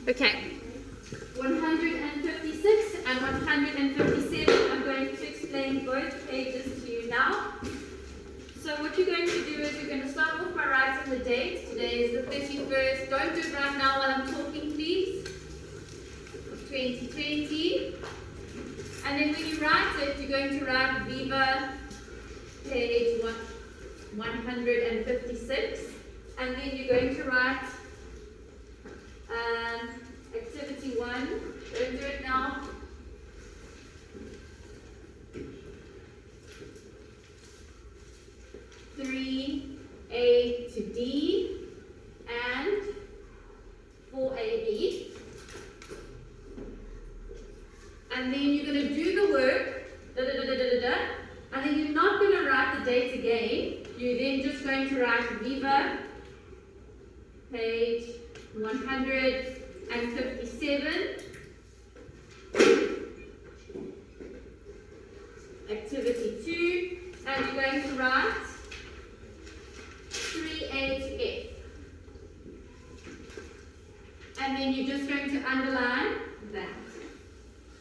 Okay. 156 and 157, I'm going to explain both pages to you now. So what you're going to do is you're going to start off by writing the date. Today is the 31st. Don't do it right now while I'm talking, please. 2020. And then when you write it, you're going to write Viva, page 156. And then you're going to write activity 1. Don't do it now. A to D and 4AB. And then you're going to do the work, and then you're not going to write the date again. You're then just going to write Viva, page 157, activity 2, and you're going to write 3A to F. And then you're just going to underline that.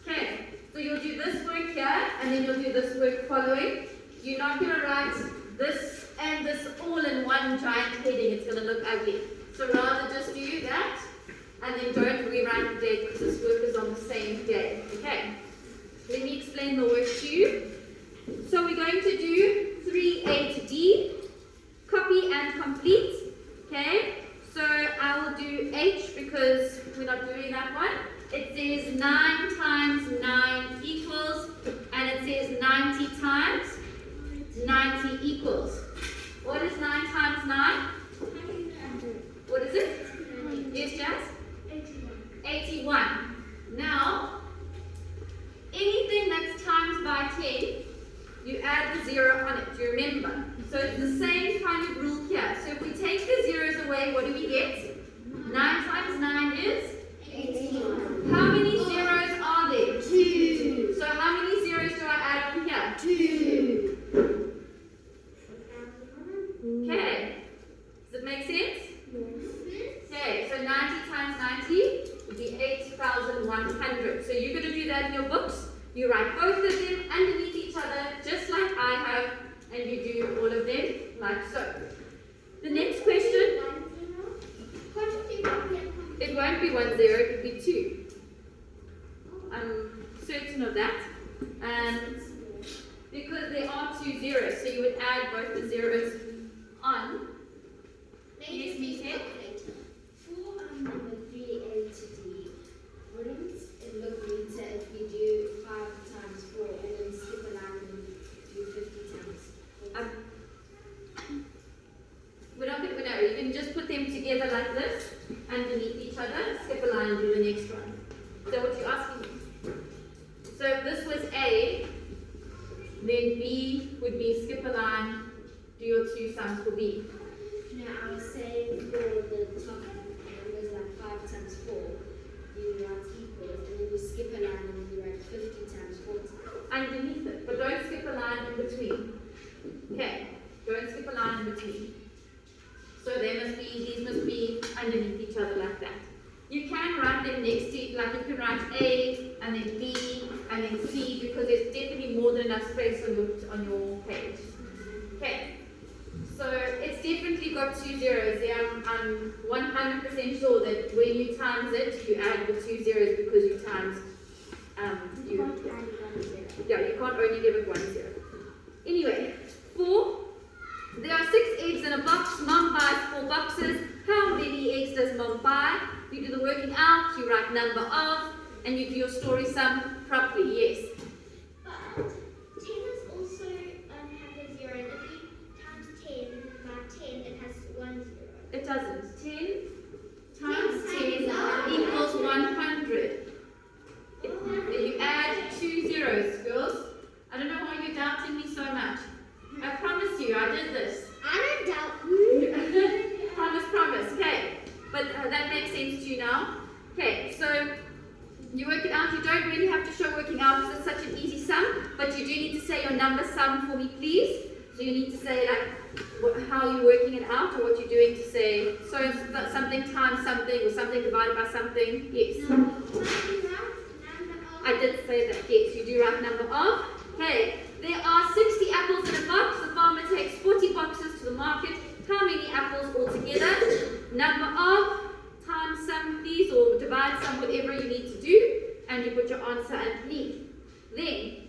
Okay, so you'll do this work here, and then you'll do this work following. You're not going to write this and this all in one giant heading. It's going to look ugly. So rather just do that, and then don't rewrite the date because this work is on the same day. Okay, let me explain the work to you. So we're going to do 3A to D, copy and complete. Okay, so I will do H because we're not doing that one. It says 9 times 9 equals, and it says 90 times 90 equals. What is 9 times 9? What is it? Yes, Jazz? 81. Now, anything that's times by 10, you add the 0 on it. Do you remember? So it's the same kind of rule here. So if we take the zeros away, what do we get? 9 times 9 is? 81. How many zeros are there? 2. So how many zeros do I add on here? 2. Okay. Does it make sense? Okay, so 90 times 90 would be 8,100. So you're going to do that in your books. You write both of them underneath each other, just like I have, and you do all of them like so. The next question. It won't be 1 0, it will be 2. I'm certain of that. Because there are 2 zeros, so you would add both the zeros on. Yes, Mika? For number 3A to D, wouldn't it look neater if we do 5 times 4 and then skip a line and do 50 times 4? We're not going to know. You can just put them together like this, underneath each other, skip a line and do the next one. Is that what you're asking me? So if this was A, then B would be skip a line, do your 2 sums for B. No, I was saying for the top numbers like 5 times 4, you write equals, and then you skip a line and then you write 50 times 40. Underneath it, but don't skip a line in between. Okay, don't skip a line in between. So these must be underneath each other like that. You can write them next to, like you can write A, and then B, and then C, because there's definitely more than enough space on your page. Okay. So it's definitely got 2 zeros there. I'm 100% sure that when you times it, you add the 2 zeros because you times, you can't only give it 1 0. Anyway, 4. There are 6 eggs in a box. Mom buys 4 boxes. How many eggs does Mom buy? You do the working out, you write number of, and you do your story sum properly, yes. But 10 is also have a 0, and if you times 10 by 10, it has 1 0. It doesn't. 10 times 10 equals 100. You add 2 zeros, girls. I don't know why you're doubting me so much. I promise you, I did this. I don't doubt you. Promise. Okay. But that makes sense to you now. Okay, so you work it out. You don't really have to show working out because it's such an easy sum, but you do need to say your number sum for me, please. So you need to say like how you're working it out or what you're doing to say, so something times something or something divided by something. Yes. I did say that, yes, you do write number of. Okay, there are 60 apples in a box. The farmer takes 40 boxes to the market. How many apples altogether? Number of times some, please, or divide some, whatever you need to do, and you put your answer underneath. Then,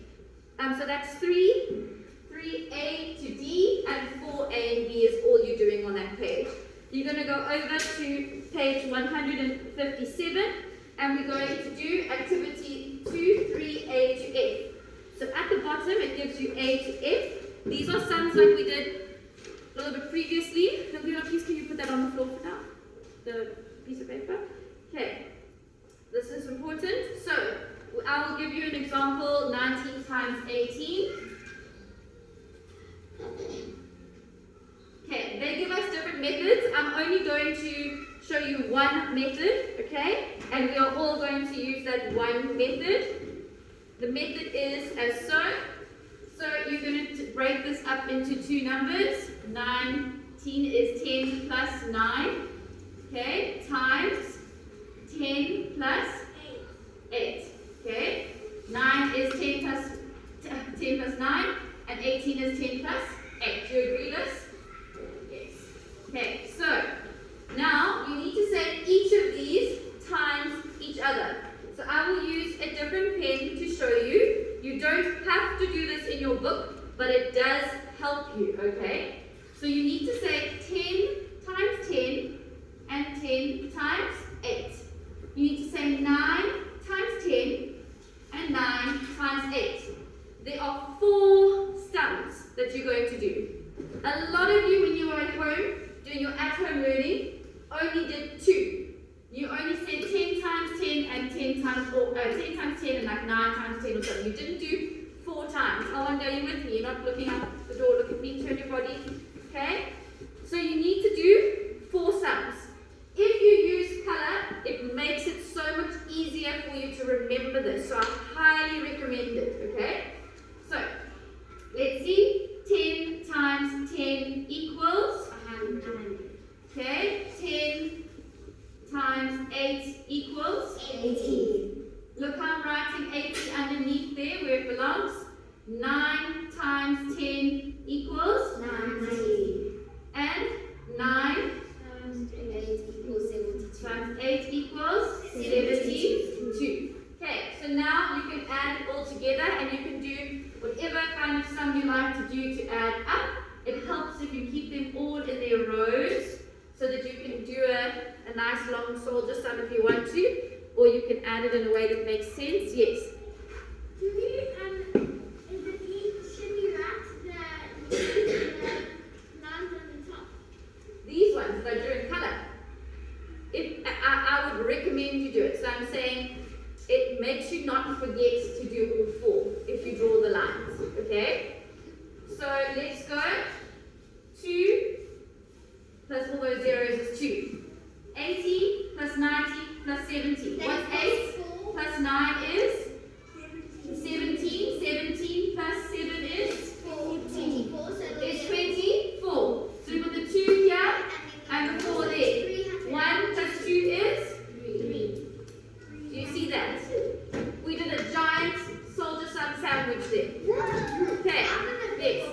so that's 3A to D, and 4A and B is all you're doing on that page. You're going to go over to page 157, and we're going to do activity 2, 3A to F. So at the bottom, it gives you A to F. These are sums like we did a little bit previously. Please, can you put that on the floor for now? The piece of paper. Okay. This is important. So I will give you an example, 19 times 18. Okay, they give us different methods. I'm only going to show you one method, okay? And we are all going to use that one method. The method is as so. So you're going to break this up into two numbers. 19 is 10 plus 9, okay? Times 10 plus 8, okay? 9 is 10 plus 9, and 18 is 10 plus 8. Do you agree, Liz? Yes. Okay, so now you need to say each of these times each other. So I will use a different pen to show you. You don't have to do this in your book, but it does help you, okay? So you need to say 10 times 10 and 10 times 8. You need to say 9 times 10 and 9 times 8. There are 4 sums that you're going to do. A lot of you, when you were at home, doing your at-home learning, only did 2. You only said 10 times 10 and 10 times 4, 10 times 10 and like 9 times 10 or something. You didn't do 4 times. I wonder, are you with me? You're not looking out the door. Look at me, turn your body. Okay? So you need to do 4 sums. If you use colour, it makes it so much easier for you to remember this. So I highly recommend it. Okay? So, let's see. 10 times 10 equals 100. Okay? 10 times 8 equals 80. Look how I'm writing 80 underneath there where it belongs. 9 times 10 equals 90. and 9 Times 8 equals 72. times 8 equals 72. Okay, so now you can add it all together and you can do whatever kind of sum you like to do to add up. It helps if you keep them all in their rows so that you can do a nice long soldier sum if you want to, or you can add it in a way that makes sense. Yes? Do we, should we write the lines on the top? These ones that I drew in colour. If I would recommend you do it. So I'm saying it makes you not forget to do all 4 if you draw the lines. Okay? So let's go. 2 plus all those zeros is 2. 80 plus 90 plus 70. What's 8 plus 9 is? 17. 17 plus 7 is? 24. Is 24. So we put the 2 here and the 4 there. 1 plus 2 is? 3. Do you see that? We did a giant soldier sum sandwich there. Okay. Yes.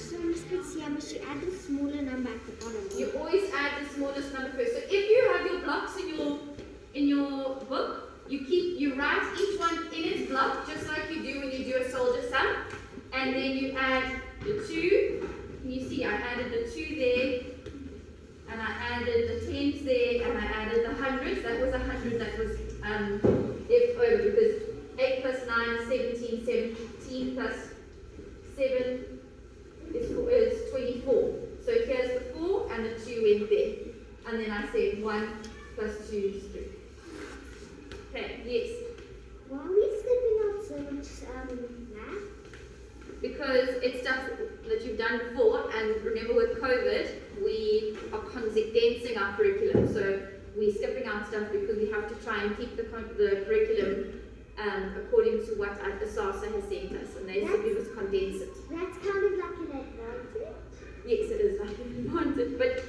So Miss Betsy, must you add the smaller number at the bottom? You always add the smallest number first. So if you have your blocks in your book, you write each one in its block, just like you do when you do a soldier sum, and then you add the 2. Can you see? I added the 2 there, and I added the 10s there, and I added the hundreds. That was 100. That was if over because 8 plus 9 is 17. 17 plus 7 is 24. So here's the 4 and the 2 went there. And then I said 1 plus 2 is 3. Okay, yes. Why are we skipping out so much math? Because it's stuff that you've done before, and remember with COVID, we are condensing our curriculum. So we're skipping out stuff because we have to try and keep the curriculum according to what ASASA has sent us, and they said we must condense it. That's kind of like an advantage. Yes, it is like you want it, but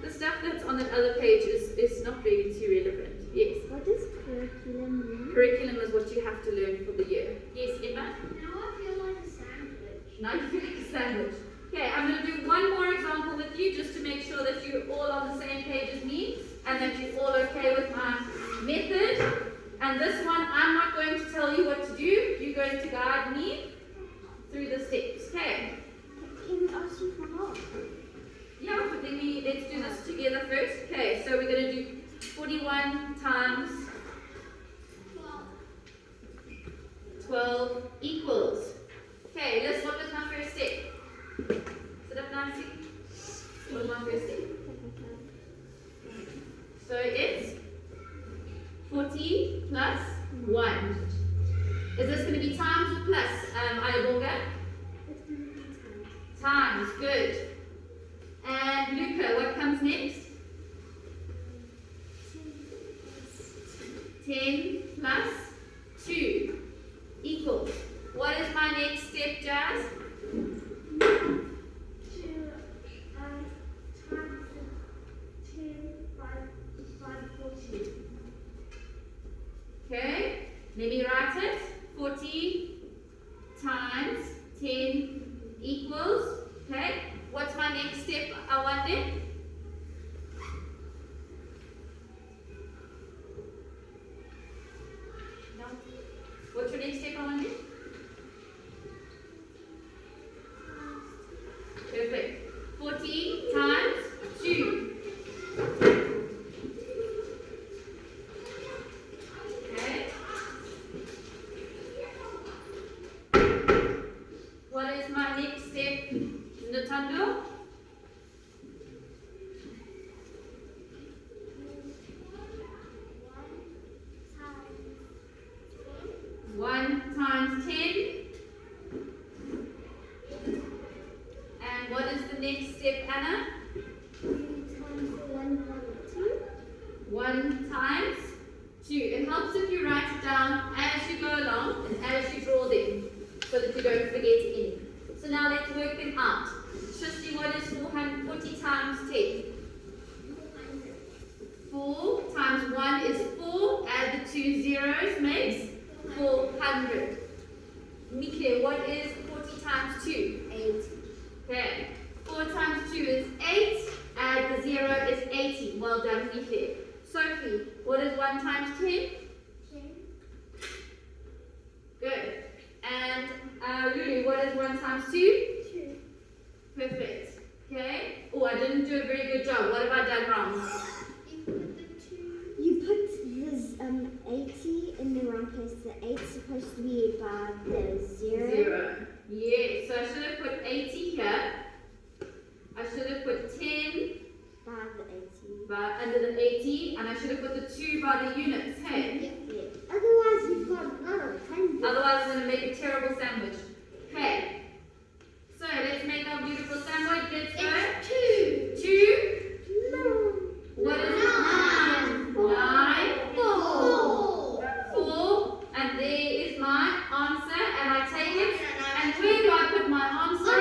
the stuff that's on that other page is not really too relevant. Yes. What does curriculum mean? Curriculum is what you have to learn for the year. Yes, Emma? Now I feel like a sandwich. Now you feel like a sandwich. Okay, I'm going to do one more example with you just to make sure that you're all on the same page as me and that you're all okay with my method. And this one, I'm not going to tell you what to do. You're going to guide me through the steps. Okay? Can we ask you for help? Yeah, but then let's do this together first. Okay, so we're going to do 41 times 12 equals. Okay, let's look at my first step. Sit up, Nancy. What is my first step? So it's 40 plus 1. Is this going to be times or plus, Ayabonga? Times, good. And Luca, what comes next? 10 plus 2 equals. What is my next step, Jazz? Okay, let me write it. 40 times 10 equals. Okay, what's my next step? I want it. No. What's your next step? I want it. Perfect. 40 times 2. Okay. What is my next step, Nintendo? 1 times 10. And what is the next step, Anna? 1 times 2. It helps if you write it down as you go along and as you draw them so that you don't forget any. So now let's work them out. Shristi, what is 440 times 10? 4 times 1 is 4. Add the 2 zeros makes 400. Mikle, what is 40 times 2? 8. Okay. 4 times 2 is 8. Add the 0 is 80. Well done, Mikle. Sophie, what is 1 times 10? 10. Good. And Lulu, what is 1 times 2? 2. Perfect. Okay. Oh, I didn't do a very good job. What have I done wrong? You put the 2. You put this 80 in the wrong place. The 8's supposed to be by the 0. 0. Yes. So I should have put 80 here. I should have put 10 By the 80. under the 80, and I should have put the 2 by the units. Hey. Yeah. Otherwise, you've got another 10. Otherwise, it's going to make a terrible sandwich. Okay. So let's make our beautiful sandwich. Let's go. It's 2. 2. No. What is it? 9. 9. 4. 4. And there is my answer, and I take it. And where do I put my answer?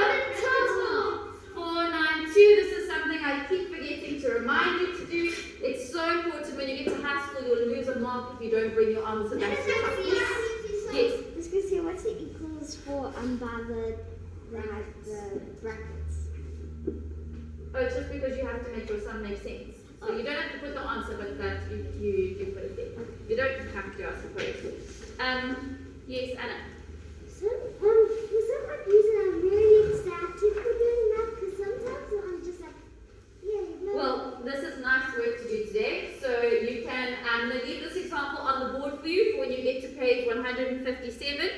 492. This is something I keep forgetting to remind you to do. It's so important when you get to high school, you'll lose a mark if you don't bring your answer back to the top. Yes. Let's go see what's the equals for by the brackets. Oh, it's just because you have to make your sum make sense. So you don't have to put the answer, but that you put it there. You don't have to, I suppose. Yes, Anna. So, for some odd reason, I'm really excited for doing that because sometimes I'm just like, yeah, you know. Well, this is nice work to do today. So you can leave this example on the board for you for when you get to page 157.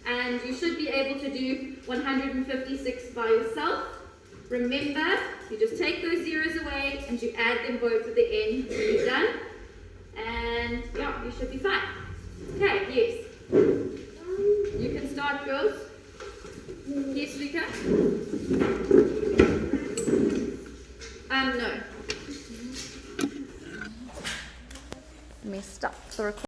And you should be able to do 156 by yourself. Remember, you just take those zeros away and you add them both at the end when you're done. And yeah, you should be fine. Okay, yes. You can start, girls. Yes, Luca? No. Let me stop the recording.